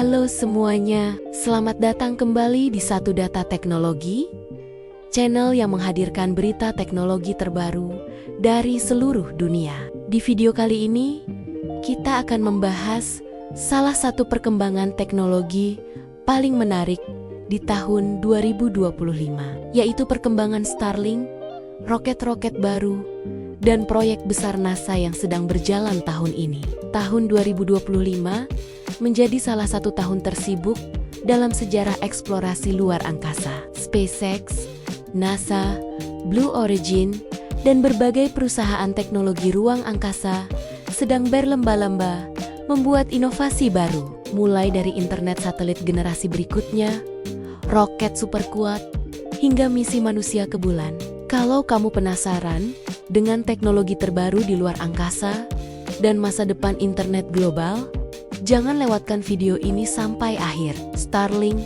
Halo semuanya, selamat datang kembali di Satu Data Teknologi, channel yang menghadirkan berita teknologi terbaru dari seluruh dunia. Di video kali ini, kita akan membahas salah satu perkembangan teknologi paling menarik di tahun 2025, yaitu perkembangan Starlink, roket-roket baru, dan proyek besar NASA yang sedang berjalan tahun ini. Tahun 2025 menjadi salah satu tahun tersibuk dalam sejarah eksplorasi luar angkasa. SpaceX, NASA, Blue Origin, dan berbagai perusahaan teknologi ruang angkasa sedang berlomba-lomba membuat inovasi baru, mulai dari internet satelit generasi berikutnya, roket super kuat, hingga misi manusia ke bulan. Kalau kamu penasaran dengan teknologi terbaru di luar angkasa dan masa depan internet global, jangan lewatkan video ini sampai akhir. Starlink,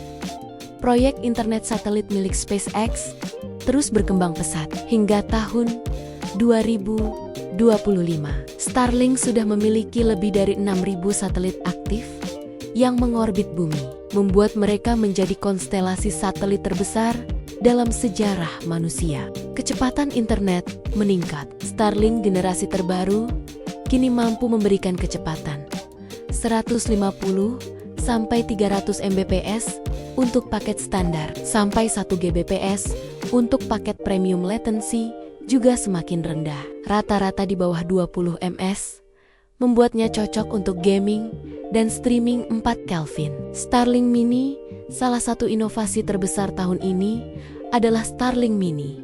proyek internet satelit milik SpaceX, terus berkembang pesat. Hingga tahun 2025, Starlink sudah memiliki lebih dari 6.000 satelit aktif yang mengorbit bumi, membuat mereka menjadi konstelasi satelit terbesar dalam sejarah manusia. Kecepatan internet meningkat. Starlink generasi terbaru kini mampu memberikan kecepatan 150 sampai 300 Mbps untuk paket standar, sampai 1 Gbps untuk paket premium. Latency juga semakin rendah, rata-rata di bawah 20 ms, membuatnya cocok untuk gaming dan streaming 4 Kelvin. Starlink Mini, salah satu inovasi terbesar tahun ini adalah Starlink Mini,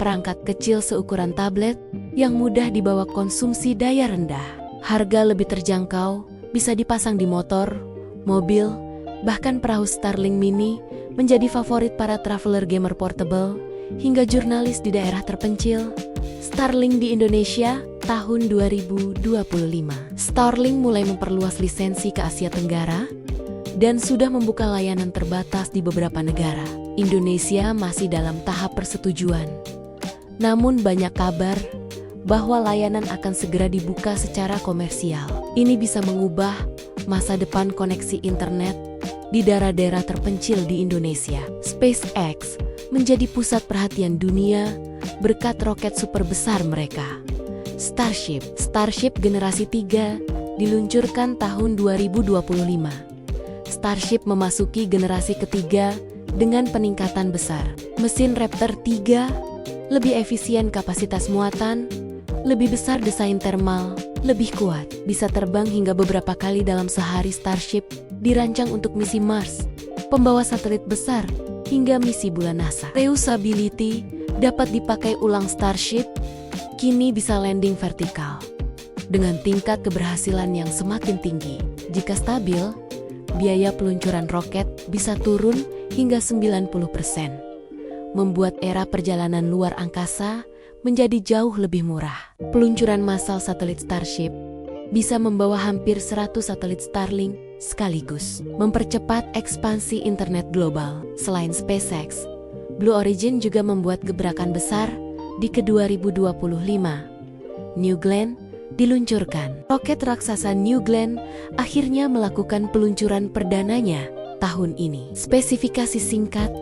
perangkat kecil seukuran tablet yang mudah dibawa, konsumsi daya rendah, harga lebih terjangkau, bisa dipasang di motor, mobil, bahkan perahu. Starlink Mini menjadi favorit para traveler, gamer portable, hingga jurnalis di daerah terpencil. Starlink di Indonesia tahun 2025. Starlink mulai memperluas lisensi ke Asia Tenggara dan sudah membuka layanan terbatas di beberapa negara. Indonesia masih dalam tahap persetujuan. Namun banyak kabar bahwa layanan akan segera dibuka secara komersial. Ini bisa mengubah masa depan koneksi internet di daerah-daerah terpencil di Indonesia. SpaceX menjadi pusat perhatian dunia berkat roket super besar mereka. Starship generasi 3 diluncurkan tahun 2025. Starship memasuki generasi ketiga dengan peningkatan besar. Mesin Raptor 3 lebih efisien, kapasitas muatan lebih besar, desain thermal lebih kuat, bisa terbang hingga beberapa kali dalam sehari. Starship dirancang untuk misi Mars, pembawa satelit besar, hingga misi bulan NASA. Reusability dapat dipakai ulang. Starship kini bisa landing vertikal dengan tingkat keberhasilan yang semakin tinggi. Jika stabil, biaya peluncuran roket bisa turun hingga 90%, membuat era perjalanan luar angkasa menjadi jauh lebih murah. Peluncuran massal satelit Starship bisa membawa hampir 100 satelit Starlink sekaligus, mempercepat ekspansi internet global. Selain SpaceX, Blue Origin juga membuat gebrakan besar di ke-2025. New Glenn diluncurkan. Roket raksasa New Glenn akhirnya melakukan peluncuran perdananya tahun ini. Spesifikasi singkat,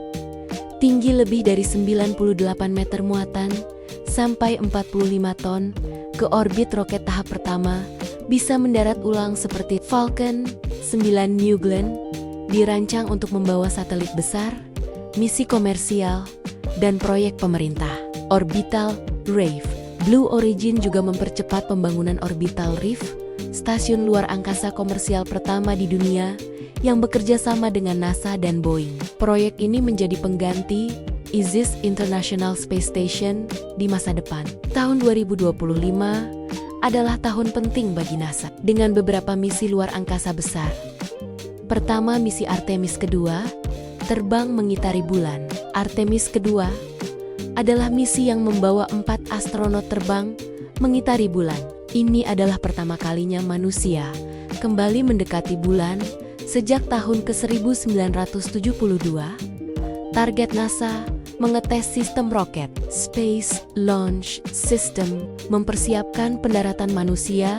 tinggi lebih dari 98 meter, muatan sampai 45 ton, ke orbit. Roket tahap pertama bisa mendarat ulang seperti Falcon 9. New Glenn dirancang untuk membawa satelit besar, misi komersial, dan proyek pemerintah. Orbital Reef. Blue Origin juga mempercepat pembangunan Orbital Reef, stasiun luar angkasa komersial pertama di dunia yang bekerja sama dengan NASA dan Boeing. Proyek ini menjadi pengganti ISS International Space Station di masa depan. Tahun 2025 adalah tahun penting bagi NASA dengan beberapa misi luar angkasa besar. Pertama, misi Artemis kedua, terbang mengitari bulan. Artemis kedua adalah misi yang membawa 4 astronot terbang mengitari bulan. Ini adalah pertama kalinya manusia kembali mendekati bulan sejak tahun ke-1972. Target NASA mengetes sistem roket Space Launch System, mempersiapkan pendaratan manusia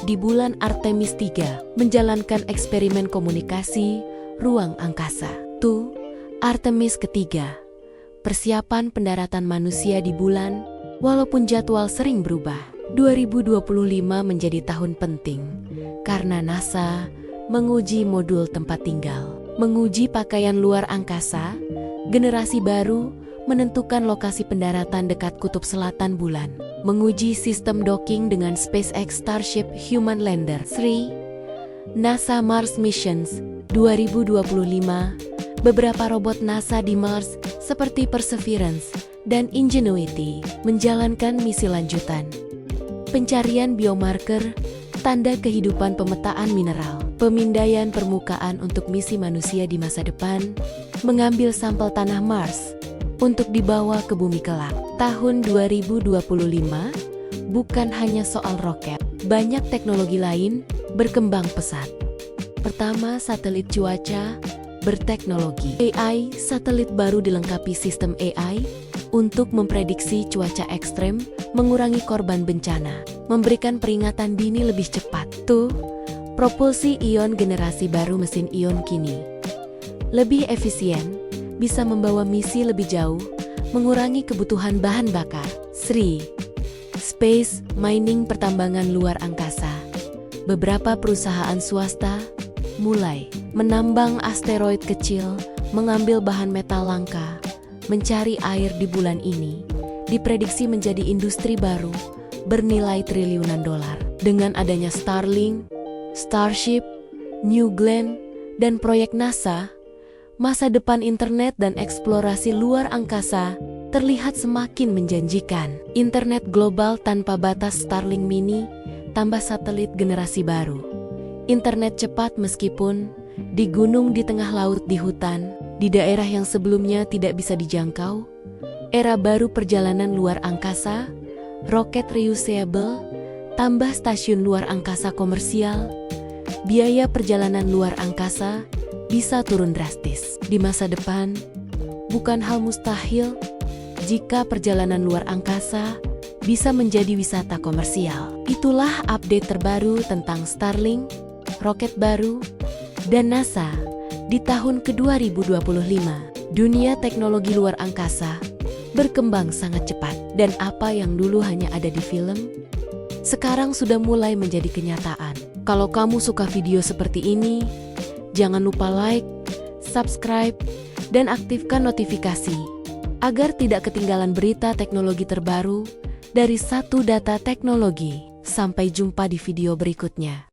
di bulan Artemis 3 menjalankan eksperimen komunikasi ruang angkasa. Artemis ketiga, persiapan pendaratan manusia di bulan, walaupun jadwal sering berubah. 2025 menjadi tahun penting karena NASA menguji modul tempat tinggal, menguji pakaian luar angkasa, generasi baru, menentukan lokasi pendaratan dekat kutub selatan bulan, menguji sistem docking dengan SpaceX Starship Human Lander 3, NASA Mars Missions 2025, beberapa robot NASA di Mars seperti Perseverance dan Ingenuity menjalankan misi lanjutan, pencarian biomarker, tanda kehidupan pemetaan mineral, pemindaian permukaan untuk misi manusia di masa depan, mengambil sampel tanah Mars untuk dibawa ke bumi kelak. Tahun 2025 bukan hanya soal roket, banyak teknologi lain berkembang pesat. Pertama, satelit cuaca berteknologi AI. Satelit baru dilengkapi sistem AI untuk memprediksi cuaca ekstrem, mengurangi korban bencana, memberikan peringatan dini lebih cepat. Propulsi ion generasi baru. Mesin ion kini lebih efisien, bisa membawa misi lebih jauh, mengurangi kebutuhan bahan bakar. Space mining, pertambangan luar angkasa. Beberapa perusahaan swasta mulai menambang asteroid kecil, mengambil bahan metal langka, mencari air di bulan ini, diprediksi menjadi industri baru bernilai triliunan dolar. Dengan adanya Starlink, Starship, New Glenn, dan proyek NASA, masa depan internet dan eksplorasi luar angkasa terlihat semakin menjanjikan. Internet global tanpa batas. Starlink mini, tambah satelit generasi baru. Internet cepat meskipun di gunung, di tengah laut, di hutan, di daerah yang sebelumnya tidak bisa dijangkau. Era baru perjalanan luar angkasa, roket reusable, tambah stasiun luar angkasa komersial, biaya perjalanan luar angkasa bisa turun drastis. Di masa depan, bukan hal mustahil jika perjalanan luar angkasa bisa menjadi wisata komersial. Itulah update terbaru tentang Starlink, roket baru, dan NASA di tahun ke-2025. Dunia teknologi luar angkasa berkembang sangat cepat, dan apa yang dulu hanya ada di film, sekarang sudah mulai menjadi kenyataan. Kalau kamu suka video seperti ini, jangan lupa like, subscribe, dan aktifkan notifikasi agar tidak ketinggalan berita teknologi terbaru dari Satu Data Teknologi. Sampai jumpa di video berikutnya.